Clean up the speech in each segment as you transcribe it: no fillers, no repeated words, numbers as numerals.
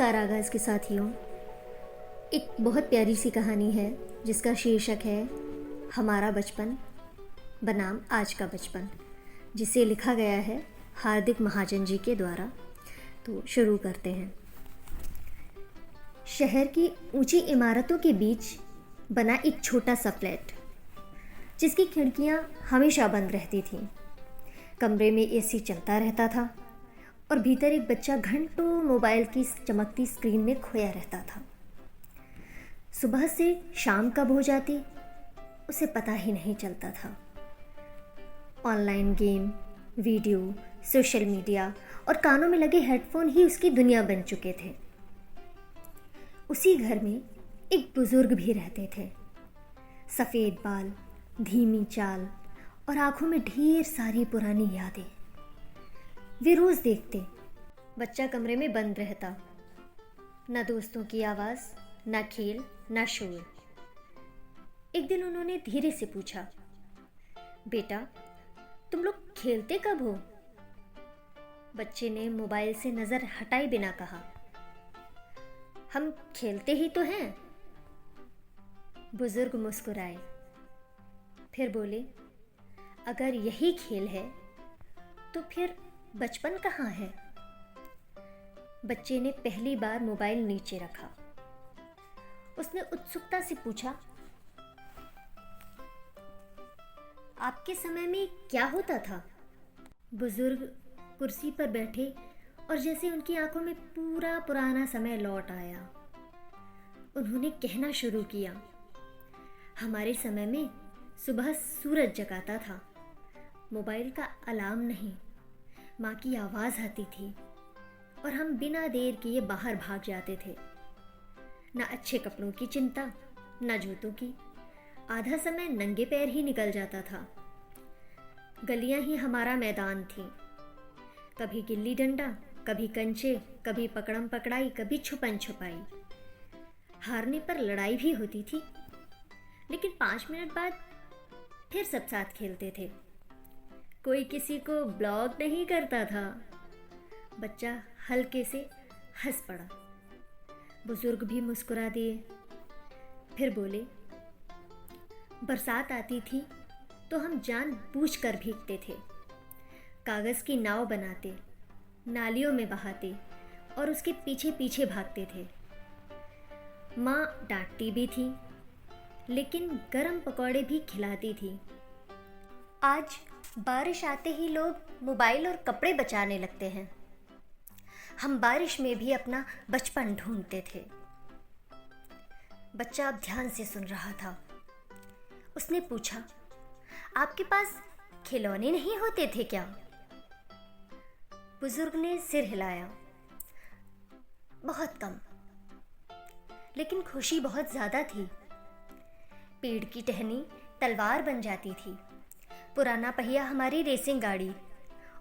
नमस्कार आगाज़ के साथियों। एक बहुत प्यारी सी कहानी है जिसका शीर्षक है हमारा बचपन बनाम आज का बचपन, जिसे लिखा गया है हार्दिक महाजन जी के द्वारा। तो शुरू करते हैं। शहर की ऊंची इमारतों के बीच बना एक छोटा सा फ्लैट, जिसकी खिड़कियां हमेशा बंद रहती थीं। कमरे में एसी चलता रहता था और भीतर एक बच्चा घंटों मोबाइल की चमकती स्क्रीन में खोया रहता था। सुबह से शाम कब हो जाती उसे पता ही नहीं चलता था। Online game, video, social media और कानों में लगे हेडफोन ही उसकी दुनिया बन चुके थे। उसी घर में एक बुजुर्ग भी रहते थे। सफ़ेद बाल, धीमी चाल और आंखों में ढेर सारी पुरानी यादें। वे रोज़ देखते, बच्चा कमरे में बंद रहता। न दोस्तों की आवाज़, न खेल, न शोर। एक दिन उन्होंने धीरे से पूछा, बेटा तुम लोग खेलते कब हो? बच्चे ने मोबाइल से नज़र हटाए बिना कहा, हम खेलते ही तो हैं। बुजुर्ग मुस्कुराए, फिर बोले, अगर यही खेल है तो फिर बचपन कहाँ है? बच्चे ने पहली बार मोबाइल नीचे रखा। उसने उत्सुकता से पूछा, आपके समय में क्या होता था? बुजुर्ग कुर्सी पर बैठे और जैसे उनकी आंखों में पूरा पुराना समय लौट आया। उन्होंने कहना शुरू किया, हमारे समय में सुबह सूरज जगाता था, मोबाइल का अलार्म नहीं, माँ की आवाज़ आती थी और हम बिना देर किए बाहर भाग जाते थे। न अच्छे कपड़ों की चिंता, न जूतों की। आधा समय नंगे पैर ही निकल जाता था। गलियां ही हमारा मैदान थीं। कभी गिल्ली डंडा, कभी कंचे, कभी पकड़म पकड़ाई, कभी छुपन छुपाई। हारने पर लड़ाई भी होती थी, लेकिन 5 मिनट बाद फिर सब साथ खेलते थे। कोई किसी को ब्लॉक नहीं करता था। बच्चा हल्के से हंस पड़ा। बुजुर्ग भी मुस्कुरा दिए, फिर बोले, बरसात आती थी तो हम जानबूझकर भीगते थे। कागज़ की नाव बनाते, नालियों में बहाते और उसके पीछे पीछे भागते थे। माँ डांटती भी थी, लेकिन गरम पकौड़े भी खिलाती थी। आज बारिश आते ही लोग मोबाइल और कपड़े बचाने लगते हैं। हम बारिश में भी अपना बचपन ढूंढते थे। बच्चा अब ध्यान से सुन रहा था। उसने पूछा, आपके पास खिलौने नहीं होते थे क्या? बुजुर्ग ने सिर हिलाया, बहुत कम, लेकिन खुशी बहुत ज़्यादा थी। पेड़ की टहनी तलवार बन जाती थी, पुराना पहिया हमारी रेसिंग गाड़ी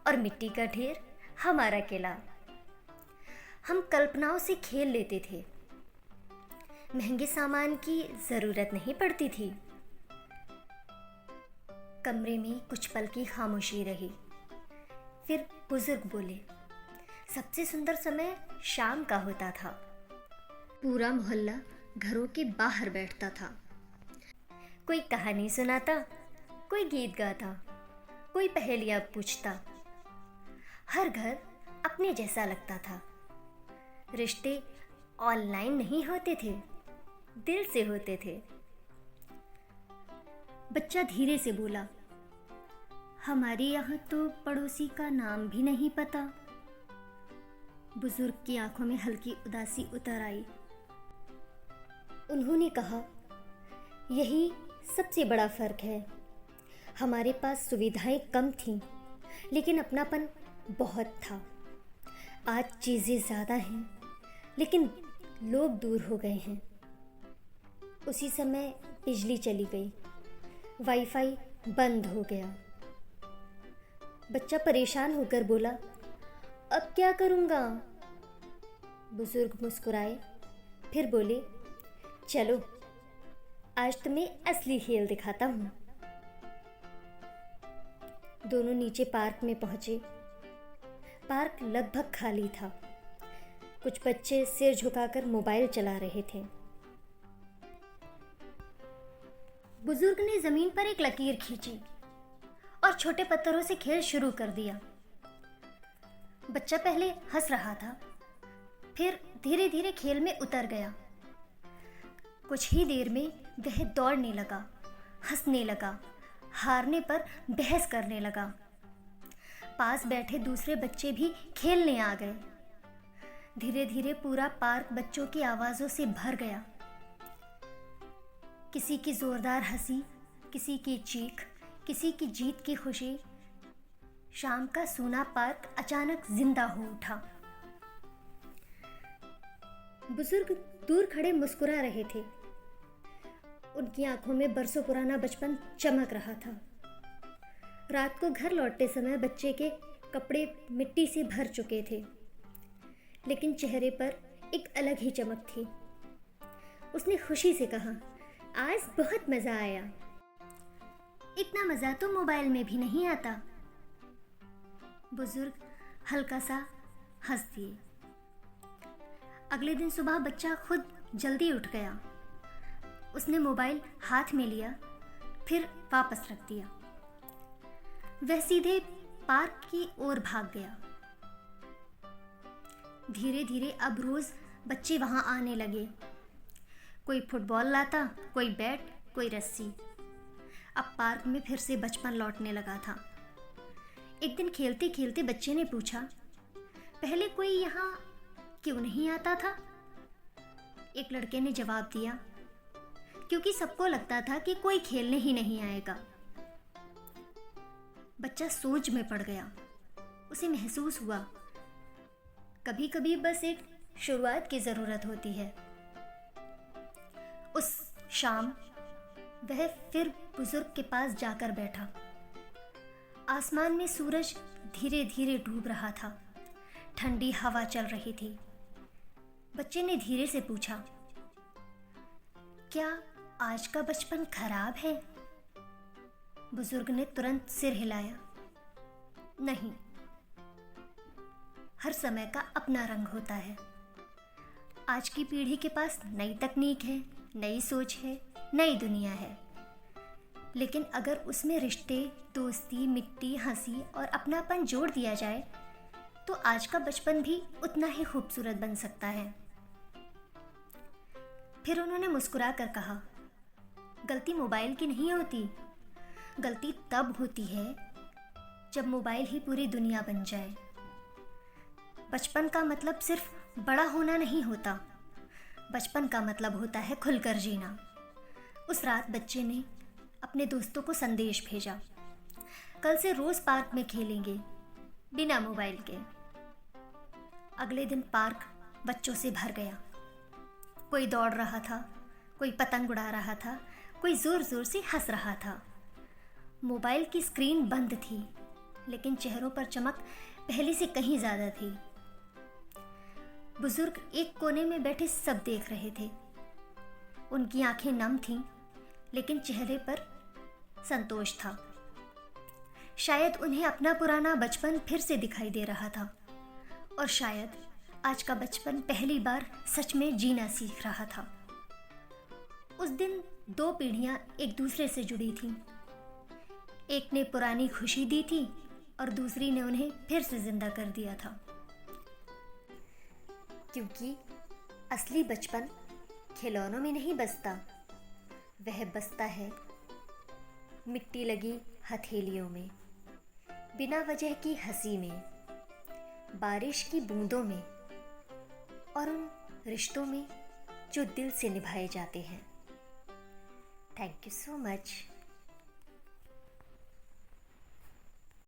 और मिट्टी का ढेर हमारा किला। हम कल्पनाओं से खेल लेते थे। महंगे सामान की ज़रूरत नहीं पड़ती थी। कमरे में कुछ पल की खामोशी रही। फिर बुजुर्ग बोले, सबसे सुंदर समय शाम का होता था। पूरा मोहल्ला घरों के बाहर बैठता था। कोई कहानी सुनाता, कोई गीत गाता, कोई पहेलियाँ पूछता। हर घर अपने जैसा लगता था। रिश्ते ऑनलाइन नहीं होते थे, दिल से होते थे। बच्चा धीरे से बोला, हमारे यहाँ तो पड़ोसी का नाम भी नहीं पता। बुजुर्ग की आंखों में हल्की उदासी उतर आई। उन्होंने कहा, यही सबसे बड़ा फर्क है। हमारे पास सुविधाएं कम थीं, लेकिन अपनापन बहुत था। आज चीज़ें ज़्यादा हैं, लेकिन लोग दूर हो गए हैं। उसी समय बिजली चली गई, वाईफाई बंद हो गया। बच्चा परेशान होकर बोला, अब क्या करूँगा? बुजुर्ग मुस्कुराए, फिर बोले, चलो आज तुम्हें असली खेल दिखाता हूँ। दोनों नीचे पार्क में पहुंचे। पार्क लगभग खाली था। कुछ बच्चे सिर झुकाकर मोबाइल चला रहे थे। बुजुर्ग ने जमीन पर एक लकीर खींची और छोटे पत्थरों से खेल शुरू कर दिया। बच्चा पहले हंस रहा था, फिर धीरे धीरे खेल में उतर गया। कुछ ही देर में वह दौड़ने लगा, हंसने लगा, हारने पर बहस करने लगा। पास बैठे दूसरे बच्चे भी खेलने आ गए। धीरे धीरे पूरा पार्क बच्चों की आवाज़ों से भर गया। किसी की जोरदार हंसी, किसी की चीख, किसी की जीत की खुशी। शाम का सूना पार्क अचानक जिंदा हो उठा। बुजुर्ग दूर खड़े मुस्कुरा रहे थे। उनकी आंखों में बरसों पुराना बचपन चमक रहा था। रात को घर लौटते समय बच्चे के कपड़े मिट्टी से भर चुके थे, लेकिन चेहरे पर एक अलग ही चमक थी। उसने खुशी से कहा, आज बहुत मज़ा आया। इतना मज़ा तो मोबाइल में भी नहीं आता। बुजुर्ग हल्का सा हंस दिए। अगले दिन सुबह बच्चा खुद जल्दी उठ गया। उसने मोबाइल हाथ में लिया, फिर वापस रख दिया। वह सीधे पार्क की ओर भाग गया। धीरे धीरे अब रोज बच्चे वहां आने लगे। कोई फुटबॉल लाता, कोई बैट, कोई रस्सी। अब पार्क में फिर से बचपन लौटने लगा था। एक दिन खेलते खेलते बच्चे ने पूछा, पहले कोई यहाँ क्यों नहीं आता था? एक लड़के ने जवाब दिया, क्योंकि सबको लगता था कि कोई खेलने ही नहीं आएगा। बच्चा सोच में पड़ गया। उसे महसूस हुआ, कभी कभी बस एक शुरुआत की जरूरत होती है। उस शाम वह फिर बुजुर्ग के पास जाकर बैठा। आसमान में सूरज धीरे धीरे डूब रहा था। ठंडी हवा चल रही थी। बच्चे ने धीरे से पूछा, क्या आज का बचपन खराब है? बुजुर्ग ने तुरंत सिर हिलाया, नहीं, हर समय का अपना रंग होता है। आज की पीढ़ी के पास नई तकनीक है, नई सोच है, नई दुनिया है, लेकिन अगर उसमें रिश्ते, दोस्ती, मिट्टी, हंसी और अपनापन जोड़ दिया जाए तो आज का बचपन भी उतना ही खूबसूरत बन सकता है। फिर उन्होंने मुस्कुरा कर कहा, गलती मोबाइल की नहीं होती, गलती तब होती है जब मोबाइल ही पूरी दुनिया बन जाए। बचपन का मतलब सिर्फ बड़ा होना नहीं होता, बचपन का मतलब होता है खुलकर जीना। उस रात बच्चे ने अपने दोस्तों को संदेश भेजा, कल से रोज पार्क में खेलेंगे, बिना मोबाइल के। अगले दिन पार्क बच्चों से भर गया। कोई दौड़ रहा था, कोई पतंग उड़ा रहा था, कोई जोर जोर से हंस रहा था। मोबाइल की स्क्रीन बंद थी, लेकिन चेहरों पर चमक पहले से कहीं ज्यादा थी। बुजुर्ग एक कोने में बैठे सब देख रहे थे। उनकी आंखें नम थीं, लेकिन चेहरे पर संतोष था। शायद उन्हें अपना पुराना बचपन फिर से दिखाई दे रहा था, और शायद आज का बचपन पहली बार सच में जीना सीख रहा था। उस दिन दो पीढ़ियां एक दूसरे से जुड़ी थीं। एक ने पुरानी खुशी दी थी और दूसरी ने उन्हें फिर से जिंदा कर दिया था। क्योंकि असली बचपन खिलौनों में नहीं बसता, वह बसता है मिट्टी लगी हथेलियों में, बिना वजह की हंसी में, बारिश की बूंदों में और उन रिश्तों में जो दिल से निभाए जाते हैं। Thank you so much.